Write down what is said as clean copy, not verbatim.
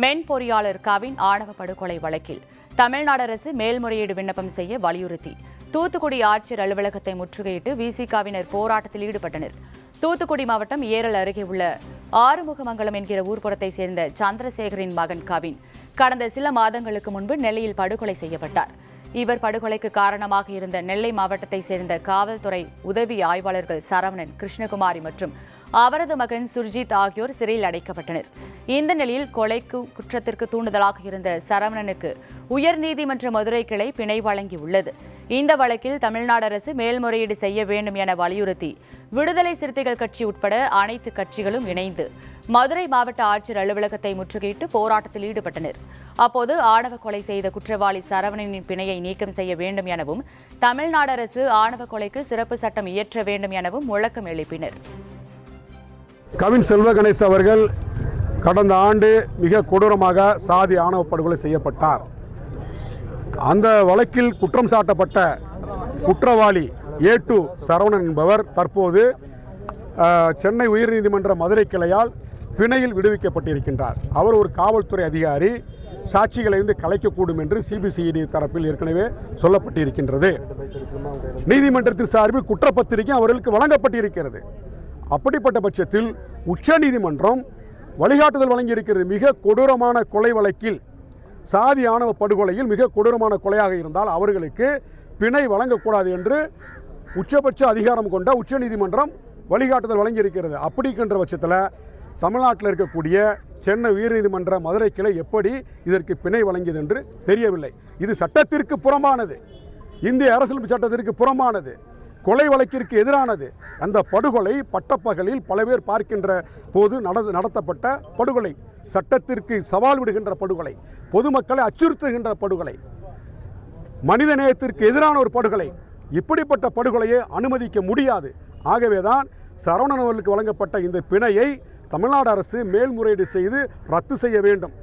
மென் பொறியாளர் கவின் ஆணவ படுகொலை வழக்கில் தமிழ்நாடு அரசு மேல்முறையீடு விண்ணப்பம் செய்ய வலியுறுத்தி தூத்துக்குடி ஆட்சியர் அலுவலகத்தை முற்றுகையிட்டு விசிகவினர் போராட்டத்தில் ஈடுபட்டனர். தூத்துக்குடி மாவட்டம் ஏரல் அருகே உள்ள ஆறுமுகமங்கலம் என்கிற ஊர்ப்புறத்தை சேர்ந்த சந்திரசேகரின் மகன் கவின் கடந்த சில மாதங்களுக்கு முன்பு நெல்லையில் படுகொலை செய்யப்பட்டார். இவர் படுகொலைக்கு காரணமாக இருந்த நெல்லை மாவட்டத்தை சேர்ந்த காவல்துறை உதவி ஆய்வாளர்கள் சரவணன், கிருஷ்ணகுமாரி மற்றும் அவரது மகன் சுர்ஜித் ஆகியோர் சிறையில் அடைக்கப்பட்டனர். இந்த நிலையில் கொலைக்கு குற்றத்திற்கு தூண்டுதலாக இருந்த சரவணனுக்கு உயர்நீதிமன்ற மதுரை கிளை பிணை வழங்கியுள்ளது. இந்த வழக்கில் தமிழ்நாடு அரசு மேல்முறையீடு செய்ய வேண்டும் என வலியுறுத்தி விடுதலை சிறுத்தைகள் கட்சி உட்பட அனைத்து கட்சிகளும் இணைந்து மதுரை மாவட்ட ஆட்சியர் அலுவலகத்தை முற்றுகையிட்டு போராட்டத்தில் ஈடுபட்டனர். அப்போது ஆணவ கொலை செய்த குற்றவாளி சரவணனின் பிணையை நீக்கம் செய்ய வேண்டும் எனவும் தமிழ்நாடு அரசு ஆணவ கொலைக்கு சிறப்பு சட்டம் இயற்ற வேண்டும் எனவும் முழக்கம் எழுப்பினர். கவின் செல்வ கணேஷ் அவர்கள் கடந்த ஆண்டு மிக கொடூரமாக சாதி ஆணவ படுகொலை செய்யப்பட்டார். அந்த வழக்கில் குற்றம் சாட்டப்பட்ட குற்றவாளி A2 சரவணன் என்பவர் தற்போது சென்னை உயர்நீதிமன்ற மதுரை கிளையால் பிணையில் விடுவிக்கப்பட்டிருக்கின்றார். அவர் ஒரு காவல்துறை அதிகாரி, சாட்சிகளை கலைக்கக்கூடும் என்று CBCID தரப்பில் ஏற்கனவே சொல்லப்பட்டிருக்கின்றது. நீதிமன்றத்தின் சார்பில் குற்றப்பத்திரிகை அவர்களுக்கு வழங்கப்பட்டிருக்கிறது. அப்படிப்பட்ட பட்சத்தில் உச்சநீதிமன்றம் வழிகாட்டுதல் வழங்கியிருக்கிறது. மிக கொடூரமான கொலை வழக்கில், சாதி ஆணவ படுகொலையில் மிக கொடூரமான கொலையாக இருந்தால் அவர்களுக்கு பிணை வழங்கக்கூடாது என்று உச்சபட்ச அதிகாரம் கொண்ட உச்சநீதிமன்றம் வழிகாட்டுதல் வழங்கியிருக்கிறது. அப்படிங்கிற பட்சத்தில் தமிழ்நாட்டில் இருக்கக்கூடிய சென்னை உயர்நீதிமன்ற மதுரை கிளை எப்படி இதற்கு பிணை வழங்கியது என்று தெரியவில்லை. இது சட்டத்திற்கு புறம்பானது, இந்திய அரசியலமைப்பு சட்டத்திற்கு புறம்பானது, கொலை வழக்கிற்கு எதிரானது. அந்த படுகொலை பட்டப்பகலில் பல பேர் பார்க்கின்ற போது நடத்தப்பட்ட படுகொலை, சட்டத்திற்கு சவால் விடுகின்ற படுகொலை, பொதுமக்களை அச்சுறுத்துகின்ற படுகொலை, மனித நேயத்திற்கு எதிரான ஒரு படுகொலை. இப்படிப்பட்ட படுகொலையை அனுமதிக்க முடியாது. ஆகவேதான் சரவணன் அவர்களுக்கு வழங்கப்பட்ட இந்த பிணையை தமிழ்நாடு அரசு மேல்முறையீடு செய்து ரத்து செய்ய வேண்டும்.